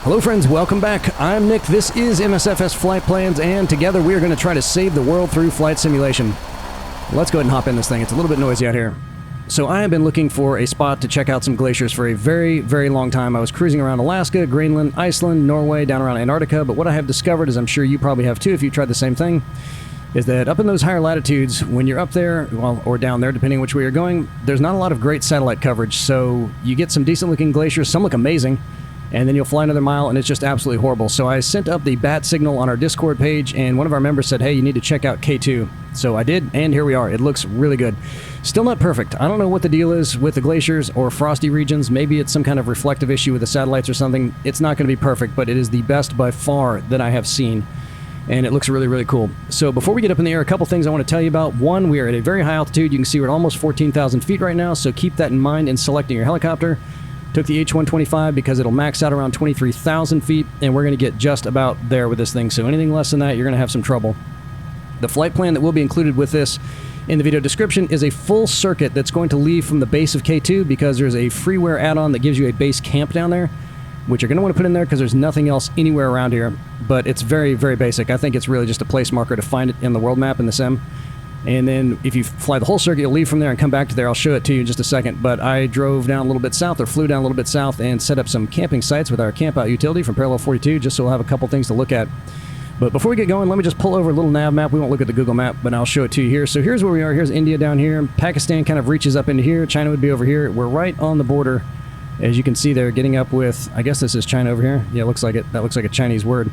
Hello friends, welcome back. I'm Nick, this is MSFS Flight Plans, and together we are going to try to save the world through flight simulation. Let's go ahead and hop in this thing. It's a little bit noisy out here. So I have been looking for a spot to check out some glaciers for a very, very long time. I was cruising around Alaska, Greenland, Iceland, Norway, down around Antarctica, but what I have discovered, as I'm sure you probably have too if you tried the same thing, is that up in those higher latitudes, when you're up there, well, or down there, depending which way you're going, there's not a lot of great satellite coverage, so you get some decent-looking glaciers, some look amazing, and then you'll fly another mile, and it's just absolutely horrible. So I sent up the bat signal on our Discord page, and one of our members said, hey, you need to check out K2. So I did, and here we are. It looks really good. Still not perfect. I don't know what the deal is with the glaciers or frosty regions. Maybe it's some kind of reflective issue with the satellites or something. It's not going to be perfect, but it is the best by far that I have seen, and it looks really, really cool. So before we get up in the air, a couple things I want to tell you about. One, we are at a very high altitude. You can see we're at almost 14,000 feet right now, so keep that in mind in selecting your helicopter. Took the H-125 because it'll max out around 23,000 feet, and we're going to get just about there with this thing, so anything less than that, you're going to have some trouble. The flight plan that will be included with this in the video description is a full circuit that's going to leave from the base of K2 because there's a freeware add-on that gives you a base camp down there, which you're going to want to put in there because there's nothing else anywhere around here, but it's very, very basic. I think it's really just a place marker to find it in the world map in the sim. And then if you fly the whole circuit, you'll leave from there and come back to there. I'll show it to you in just a second. But I drove down a little bit south, or flew down a little bit south, and set up some camping sites with our camp out utility from Parallel 42, just so we'll have a couple things to look at. But before we get going, let me just pull over a little nav map. We won't look at the Google map, but I'll show it to you here. So here's where we are. Here's India down here. Pakistan kind of reaches up into here. China would be over here. We're right on the border. As you can see there, getting up with, I guess this is China over here. Yeah, it looks like it. That looks like a Chinese word.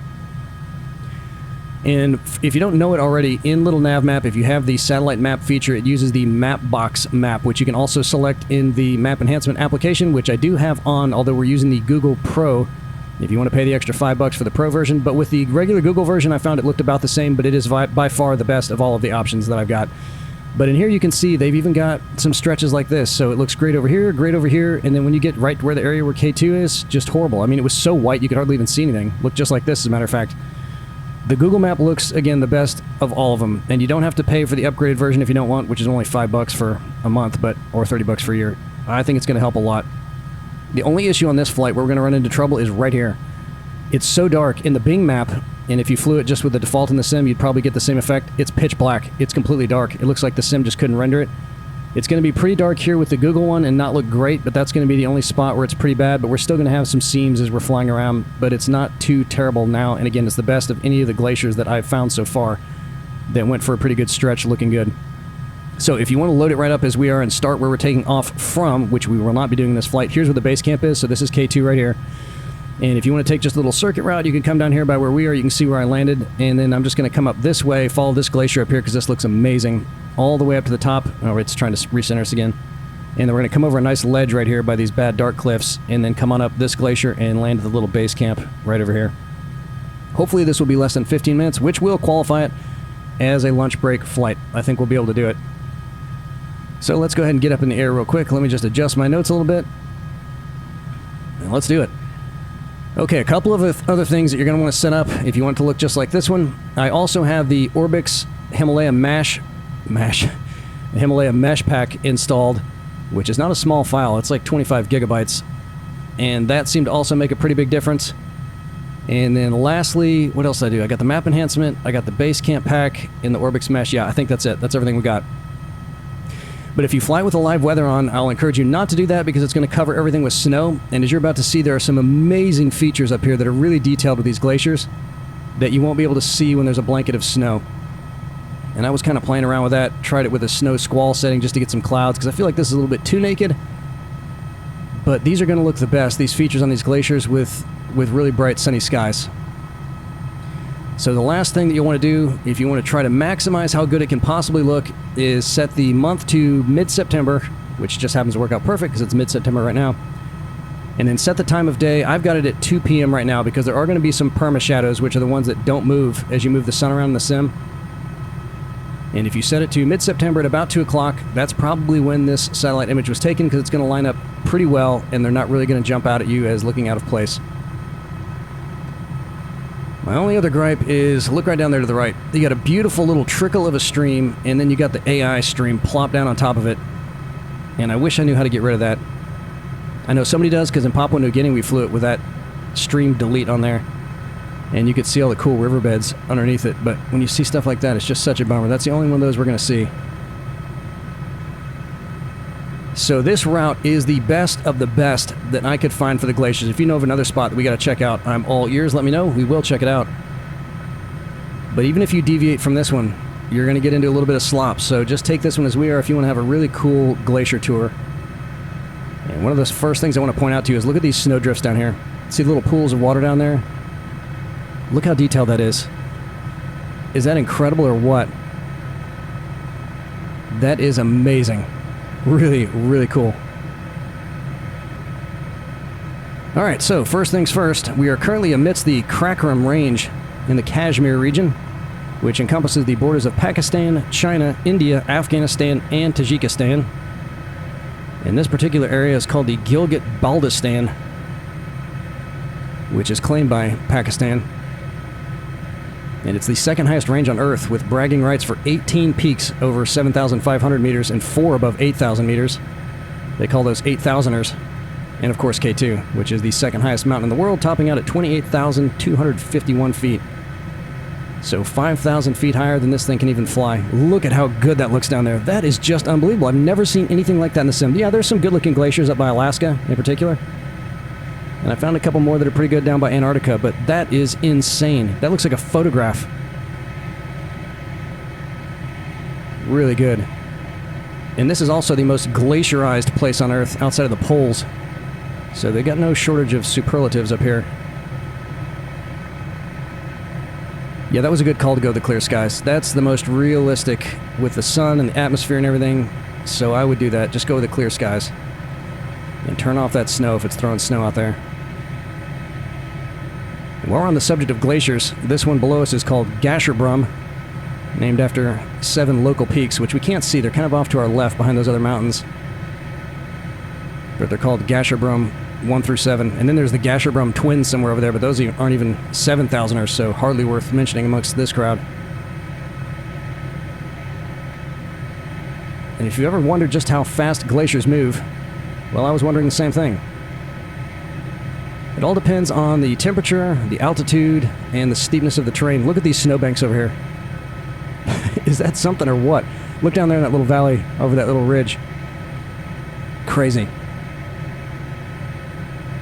And if you don't know it already, in Little NavMap, if you have the satellite map feature, it uses the map box map, which you can also select in the map enhancement application, which I do have on, although we're using the Google Pro, if you want to pay the extra $5 for the Pro version. But with the regular Google version, I found it looked about the same, but it is by far the best of all of the options that I've got. But in here you can see they've even got some stretches like this, so it looks great over here, and then when you get right where the area where K2 is, just horrible. I mean, it was so white you could hardly even see anything. Looked just like this, as a matter of fact. The Google map looks, again, the best of all of them, and you don't have to pay for the upgraded version if you don't want, which is only $5 for a month, or $30 for a year. I think it's going to help a lot. The only issue on this flight where we're going to run into trouble is right here. It's so dark in the Bing map, and if you flew it just with the default in the sim, you'd probably get the same effect. It's pitch black. It's completely dark. It looks like the sim just couldn't render it. It's going to be pretty dark here with the Google one and not look great, but that's going to be the only spot where it's pretty bad, but we're still going to have some seams as we're flying around, but it's not too terrible now, and again, it's the best of any of the glaciers that I've found so far that went for a pretty good stretch, looking good. So if you want to load it right up as we are and start where we're taking off from, which we will not be doing in this flight, here's where the base camp is, so this is K2 right here. And if you want to take just a little circuit route, you can come down here by where we are, you can see where I landed, and then I'm just going to come up this way, follow this glacier up here, because this looks amazing, all the way up to the top. Oh, it's trying to recenter us again. And then we're going to come over a nice ledge right here by these bad dark cliffs, and then come on up this glacier and land at the little base camp right over here. Hopefully this will be less than 15 minutes, which will qualify it as a lunch break flight. I think we'll be able to do it. So let's go ahead and get up in the air real quick. Let me just adjust my notes a little bit. And let's do it. Okay, a couple of other things that you're going to want to set up if you want it to look just like this one. I also have the ORBX Himalaya Himalaya Mesh Pack installed, which is not a small file. It's like 25 gigabytes. And that seemed to also make a pretty big difference. And then lastly, what else did I do? I got the map enhancement, I got the base camp pack, and the ORBX Mesh. Yeah, I think that's it. That's everything we got. But if you fly with the live weather on, I'll encourage you not to do that because it's going to cover everything with snow. And as you're about to see, there are some amazing features up here that are really detailed with these glaciers that you won't be able to see when there's a blanket of snow. And I was kind of playing around with that, tried it with a snow squall setting just to get some clouds because I feel like this is a little bit too naked. But these are going to look the best, these features on these glaciers with really bright sunny skies. So the last thing that you'll want to do, if you want to try to maximize how good it can possibly look, is set the month to mid-September, which just happens to work out perfect because it's mid-September right now. And then set the time of day. I've got it at 2 p.m. right now because there are going to be some perma shadows, which are the ones that don't move as you move the sun around in the sim. And if you set it to mid-September at about 2 o'clock, that's probably when this satellite image was taken because it's going to line up pretty well and they're not really going to jump out at you as looking out of place. My only other gripe is, look right down there to the right. You got a beautiful little trickle of a stream, and then you got the AI stream plopped down on top of it. And I wish I knew how to get rid of that. I know somebody does, because in Papua New Guinea we flew it with that stream delete on there, and you could see all the cool riverbeds underneath it. But when you see stuff like that, it's just such a bummer. That's the only one of those we're going to see. So this route is the best of the best that I could find for the glaciers. If you know of another spot that we got to check out, I'm all ears. Let me know. We will check it out. But even if you deviate from this one, you're going to get into a little bit of slop. So just take this one as we are if you want to have a really cool glacier tour. And one of the first things I want to point out to you is look at these snowdrifts down here. See the little pools of water down there? Look how detailed that is. Is that incredible or what? That is amazing. Really, really cool. Alright, so first things first, we are currently amidst the Karakoram Range in the Kashmir region, which encompasses the borders of Pakistan, China, India, Afghanistan, and Tajikistan. And this particular area is called the Gilgit-Baltistan, which is claimed by Pakistan. And it's the second highest range on Earth, with bragging rights for 18 peaks over 7,500 meters and 4 above 8,000 meters. They call those 8,000ers. And of course K2, which is the second highest mountain in the world, topping out at 28,251 feet. So 5,000 feet higher than this thing can even fly. Look at how good that looks down there. That is just unbelievable. I've never seen anything like that in the sim. Yeah, there's some good-looking glaciers up by Alaska in particular. And I found a couple more that are pretty good down by Antarctica, but that is insane. That looks like a photograph. Really good. And this is also the most glacierized place on Earth outside of the poles. So they got no shortage of superlatives up here. Yeah, that was a good call to go to the clear skies. That's the most realistic with the sun and the atmosphere and everything. So I would do that. Just go with the clear skies. And turn off that snow if it's throwing snow out there. And while we're on the subject of glaciers, this one below us is called Gasherbrum, named after 7 local peaks, which we can't see. They're kind of off to our left behind those other mountains. But they're called Gasherbrum 1 through 7. And then there's the Gasherbrum twins somewhere over there, but those aren't even 7,000ers, so hardly worth mentioning amongst this crowd. And if you ever wondered just how fast glaciers move, well, I was wondering the same thing. It all depends on the temperature, the altitude, and the steepness of the terrain. Look at these snowbanks over here. Is that something or what? Look down there in that little valley over that little ridge. Crazy.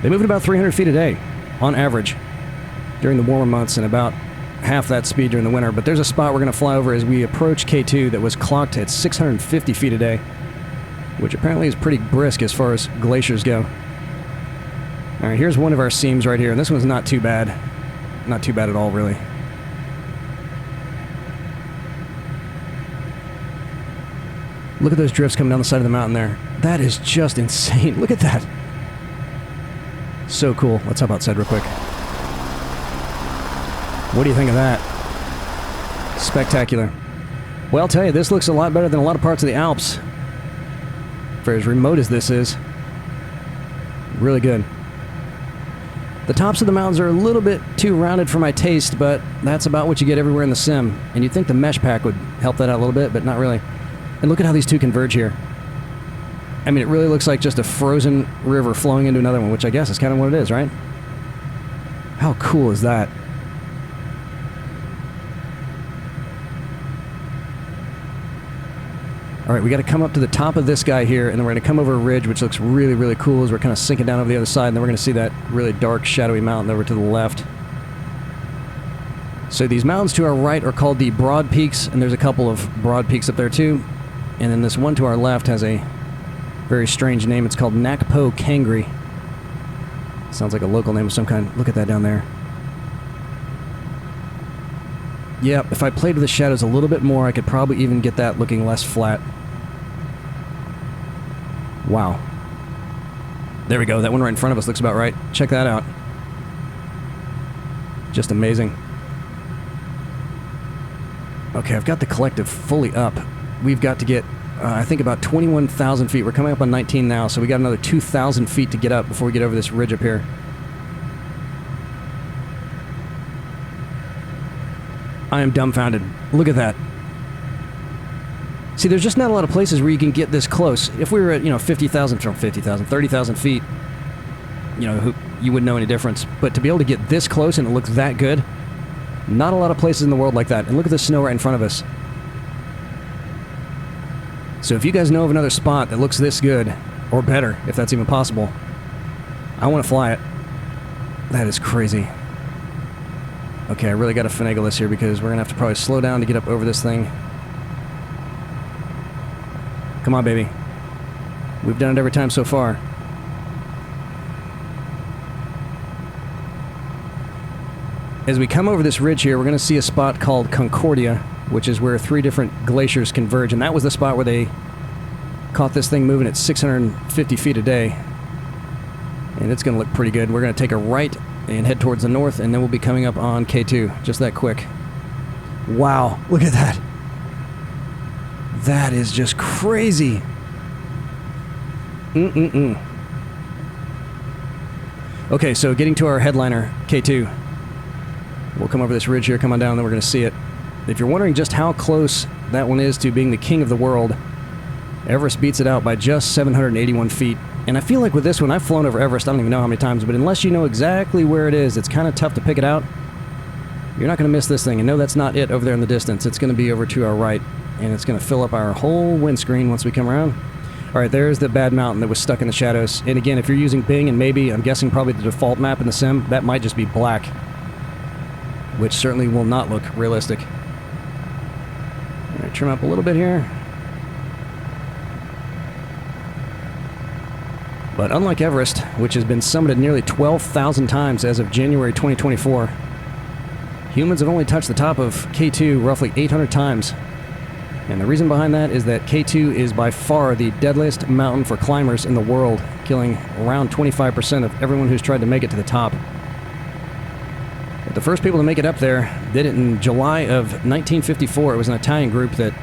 They move at about 300 feet a day, on average, during the warmer months, and about half that speed during the winter. But there's a spot we're going to fly over as we approach K2 that was clocked at 650 feet a day, which apparently is pretty brisk as far as glaciers go. Alright, here's one of our seams right here, and this one's not too bad. Not too bad at all, really. Look at those drifts coming down the side of the mountain there. That is just insane. Look at that. So cool. Let's hop outside real quick. What do you think of that? Spectacular. Well, I'll tell you, this looks a lot better than a lot of parts of the Alps. For as remote as this is. Really good. The tops of the mountains are a little bit too rounded for my taste, but that's about what you get everywhere in the sim. And you'd think the mesh pack would help that out a little bit, but not really. And look at how these two converge here. I mean, it really looks like just a frozen river flowing into another one, which I guess is kind of what it is, right? How cool is that? Alright, we got to come up to the top of this guy here, and then we're going to come over a ridge, which looks really, really cool as we're kind of sinking down over the other side, and then we're going to see that really dark, shadowy mountain over to the left. So these mountains to our right are called the Broad Peaks, and there's a couple of broad peaks up there too. And then this one to our left has a very strange name. It's called Nakpo Kangri. Sounds like a local name of some kind. Look at that down there. Yep, if I played with the shadows a little bit more, I could probably even get that looking less flat. Wow. There we go. That one right in front of us looks about right. Check that out. Just amazing. Okay, I've got the collective fully up. We've got to get, I think, about 21,000 feet. We're coming up on 19 now, so we got another 2,000 feet to get up before we get over this ridge up here. I am dumbfounded. Look at that. See, there's just not a lot of places where you can get this close. If we were at, 50,000, 30,000 feet, you wouldn't know any difference. But to be able to get this close and it looks that good, not a lot of places in the world like that. And look at the snow right in front of us. So if you guys know of another spot that looks this good, or better, if that's even possible, I want to fly it. That is crazy. Okay, I really got to finagle this here because we're going to have to probably slow down to get up over this thing. Come on, baby. We've done it every time so far. As we come over this ridge here, we're going to see a spot called Concordia, which is where 3 different glaciers converge, and that was the spot where they caught this thing moving at 650 feet a day. And it's going to look pretty good. We're going to take a right and head towards the north, and then we'll be coming up on K2, just that quick. Wow, look at that. That is just crazy. Okay, so getting to our headliner, K2. We'll come over this ridge here, come on down, and then we're going to see it. If you're wondering just how close that one is to being the king of the world, Everest beats it out by just 781 feet. And I feel like with this one, I've flown over Everest, I don't even know how many times, but unless you know exactly where it is, it's kind of tough to pick it out. You're not going to miss this thing. And no, that's not it over there in the distance. It's going to be over to our right, and it's going to fill up our whole windscreen once we come around. All right, there's the bad mountain that was stuck in the shadows. And again, if you're using Bing, and maybe, I'm guessing probably the default map in the sim, that might just be black, which certainly will not look realistic. All right, trim up a little bit here. But unlike Everest, which has been summited nearly 12,000 times as of January 2024, humans have only touched the top of K2 roughly 800 times. And the reason behind that is that K2 is by far the deadliest mountain for climbers in the world, killing around 25% of everyone who's tried to make it to the top. But the first people to make it up there did it in July of 1954. It was an Italian group that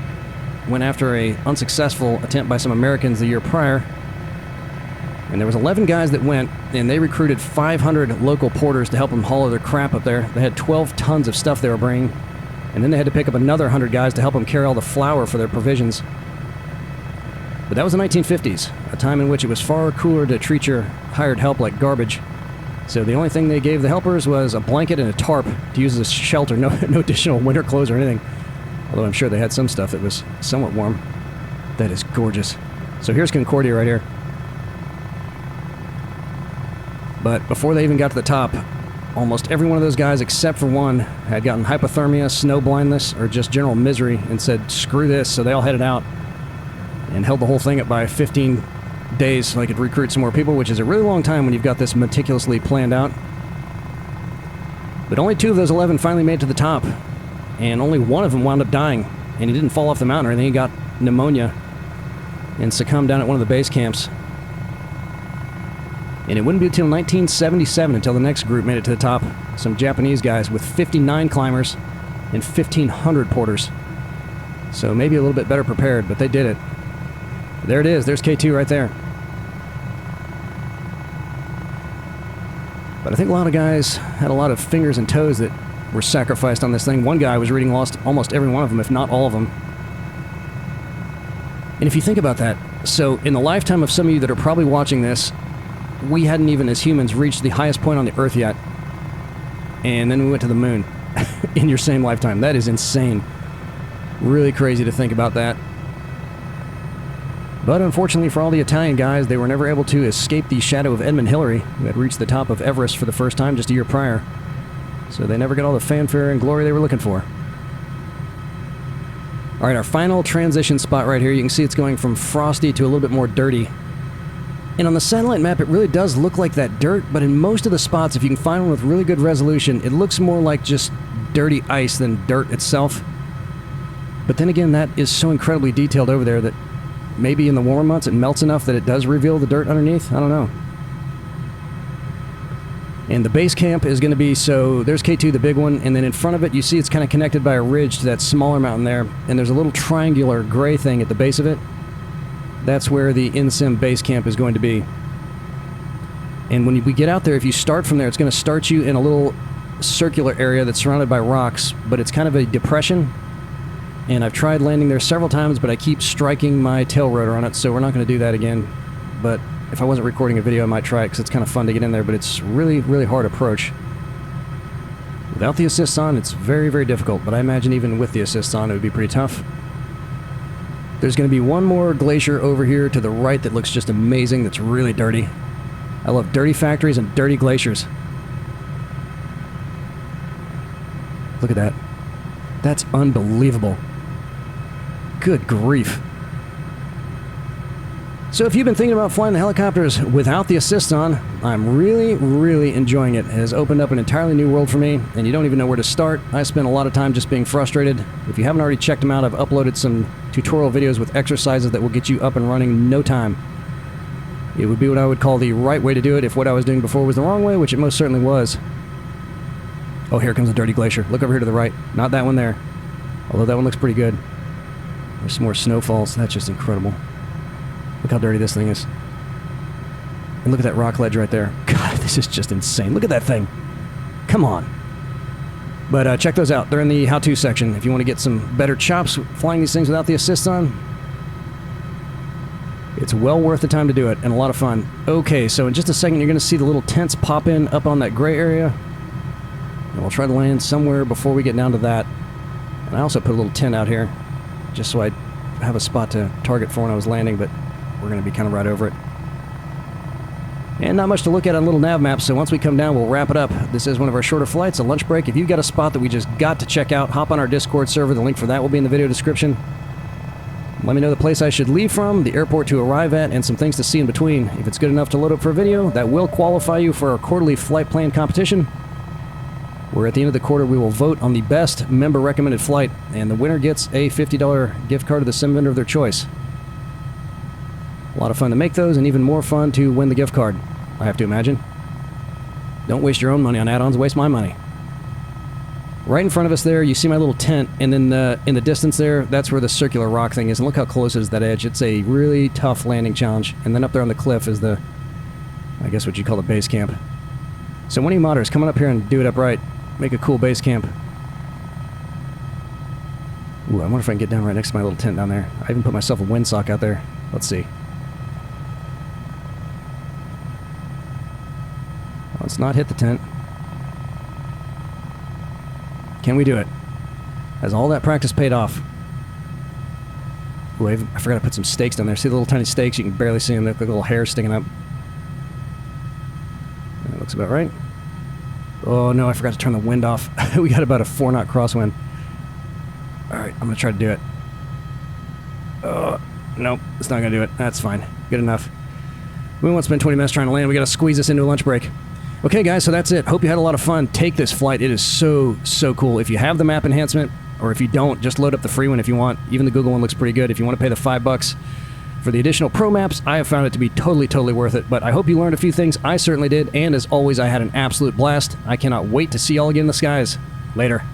went after an unsuccessful attempt by some Americans the year prior. And there was 11 guys that went, and they recruited 500 local porters to help them haul their crap up there. They had 12 tons of stuff they were bringing, and then they had to pick up another 100 guys to help them carry all the flour for their provisions. But that was the 1950s, a time in which it was far cooler to treat your hired help like garbage. So the only thing they gave the helpers was a blanket and a tarp to use as shelter, no additional winter clothes or anything. Although I'm sure they had some stuff that was somewhat warm. That is gorgeous. So here's Concordia right here. But before they even got to the top, almost every one of those guys, except for one, had gotten hypothermia, snow blindness, or just general misery and said, screw this, so they all headed out and held the whole thing up by 15 days so they could recruit some more people, which is a really long time when you've got this meticulously planned out. But only 2 of those 11 finally made it to the top, and only one of them wound up dying, and he didn't fall off the mountain or anything. He got pneumonia and succumbed down at one of the base camps. And it wouldn't be until 1977 until the next group made it to the top. Some Japanese guys with 59 climbers and 1,500 porters. So maybe a little bit better prepared, but they did it. There it is. There's K2 right there. But I think a lot of guys had a lot of fingers and toes that were sacrificed on this thing. One guy was reading lost almost every one of them, if not all of them. And if you think about that, so in the lifetime of some of you that are probably watching this, we hadn't even, as humans, reached the highest point on the Earth yet. And then we went to the moon in your same lifetime. That is insane. Really crazy to think about that. But unfortunately for all the Italian guys, they were never able to escape the shadow of Edmund Hillary, who had reached the top of Everest for the first time just a year prior. So they never got all the fanfare and glory they were looking for. Alright, our final transition spot right here. You can see it's going from frosty to a little bit more dirty. And on the satellite map, it really does look like that dirt, but in most of the spots, if you can find one with really good resolution, it looks more like just dirty ice than dirt itself. But then again, that is so incredibly detailed over there that maybe in the warmer months it melts enough that it does reveal the dirt underneath. I don't know. And the base camp is going to be, so there's K2, the big one, and then in front of it, you see it's kind of connected by a ridge to that smaller mountain there, and there's a little triangular gray thing at the base of it. That's where the in-sim base camp is going to be. And when we get out there, if you start from there, it's going to start you in a little circular area that's surrounded by rocks, but it's kind of a depression. And I've tried landing there several times, but I keep striking my tail rotor on it, so we're not going to do that again. But if I wasn't recording a video, I might try it because it's kind of fun to get in there, but it's really, really hard approach. Without the assists on, it's very, very difficult, but I imagine even with the assists on, it would be pretty tough. There's going to be one more glacier over here to the right that looks just amazing, that's really dirty. I love dirty factories and dirty glaciers. Look at that. That's unbelievable. Good grief. So if you've been thinking about flying the helicopters without the assist on, I'm really, really enjoying it. It has opened up an entirely new world for me, and you don't even know where to start. I spent a lot of time just being frustrated. If you haven't already checked them out, I've uploaded some tutorial videos with exercises that will get you up and running in no time. It would be what I would call the right way to do it if what I was doing before was the wrong way, which it most certainly was. Oh, here comes a dirty glacier. Look over here to the right. Not that one there. Although that one looks pretty good. There's some more snowfalls. That's just incredible. Look how dirty this thing is. And look at that rock ledge right there. God, this is just insane. Look at that thing. Come on. But check those out. They're in the how-to section. If you want to get some better chops flying these things without the assist on, it's well worth the time to do it, and a lot of fun. Okay, so in just a second, you're going to see the little tents pop in up on that gray area. And we'll try to land somewhere before we get down to that. And I also put a little tent out here, just so I have a spot to target for when I was landing, but we're going to be kind of right over it. And not much to look at on little NavMap, so once we come down, we'll wrap it up. This is one of our shorter flights, a lunch break. If you've got a spot that we just got to check out, hop on our Discord server. The link for that will be in the video description. Let me know the place I should leave from, the airport to arrive at, and some things to see in between. If it's good enough to load up for a video, that will qualify you for our quarterly flight plan competition, where at the end of the quarter we will vote on the best member-recommended flight, and the winner gets a $50 gift card to the sim vendor of their choice. A lot of fun to make those, and even more fun to win the gift card, I have to imagine. Don't waste your own money on add-ons, waste my money. Right in front of us there, you see my little tent, and then in the distance there, that's where the circular rock thing is, and look how close it is to that edge. It's a really tough landing challenge, and then up there on the cliff is the, I guess what you call the base camp. So one of you modders, come on up here and do it upright. Make a cool base camp. Ooh, I wonder if I can get down right next to my little tent down there. I even put myself a windsock out there. Let's see. Let's not hit the tent. Can we do it? Has all that practice paid off? Ooh, I forgot to put some stakes down there. See the little tiny stakes? You can barely see them. They're like little hairs sticking up. That looks about right. Oh no, I forgot to turn the wind off. We got about a 4-knot crosswind. Alright, I'm going to try to do it. Nope, it's not going to do it. That's fine. Good enough. We won't spend 20 minutes trying to land. We got to squeeze this into a lunch break. Okay guys, so that's it. Hope you had a lot of fun. Take this flight. It is so, so cool. If you have the map enhancement, or if you don't, just load up the free one if you want. Even the Google one looks pretty good. If you want to pay the $5 for the additional Pro Maps, I have found it to be totally, totally worth it. But I hope you learned a few things. I certainly did. And as always, I had an absolute blast. I cannot wait to see y'all again in the skies. Later.